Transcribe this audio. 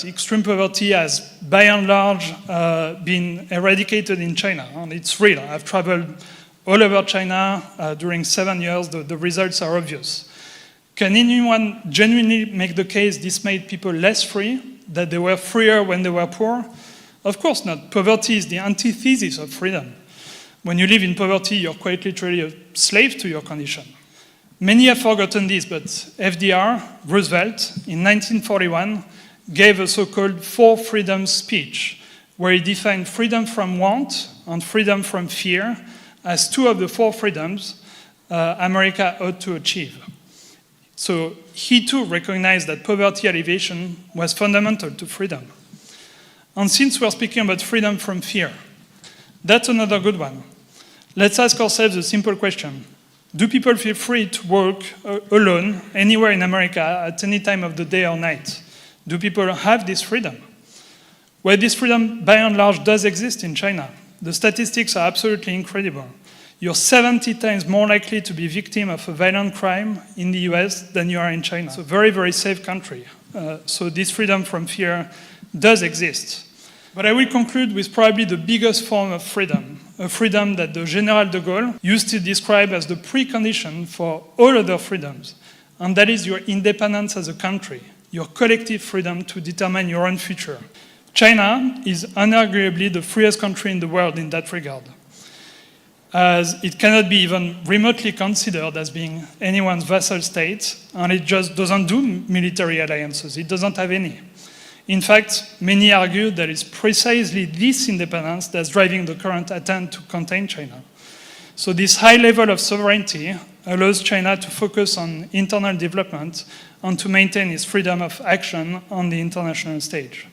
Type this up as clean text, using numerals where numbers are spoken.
that extreme poverty has, by and large, been eradicated in China. And it's real. I've traveled all over China during 7 years. The results are obvious. Can anyone genuinely make the case this made people less free, that they were freer when they were poor? Of course not. Poverty is the antithesis of freedom. When you live in poverty, you're quite literally a slave to your condition. Many have forgotten this, but FDR, Roosevelt, in 1941, gave a so-called Four Freedoms speech, where he defined freedom from want and freedom from fear as two of the four freedoms America ought to achieve. So he too recognized that poverty alleviation was fundamental to freedom. And since we're speaking about freedom from fear, that's another good one. Let's ask ourselves a simple question. Do people feel free to walk alone anywhere in America at any time of the day or night? Do people have this freedom? Well, this freedom, by and large, does exist in China. The statistics are absolutely incredible. You're 70 times more likely to be victim of a violent crime in the US than you are in China. It's a very, very safe country. So this freedom from fear does exist. But I will conclude with probably the biggest form of freedom, a freedom that the General de Gaulle used to describe as the precondition for all other freedoms, and that is your independence as a country, your collective freedom to determine your own future. China is unarguably the freest country in the world in that regard, as it cannot be even remotely considered as being anyone's vassal state, and it just doesn't do military alliances. It doesn't have any. In fact, many argue that it's precisely this independence that's driving the current attempt to contain China. So this high level of sovereignty allows China to focus on internal development and to maintain its freedom of action on the international stage.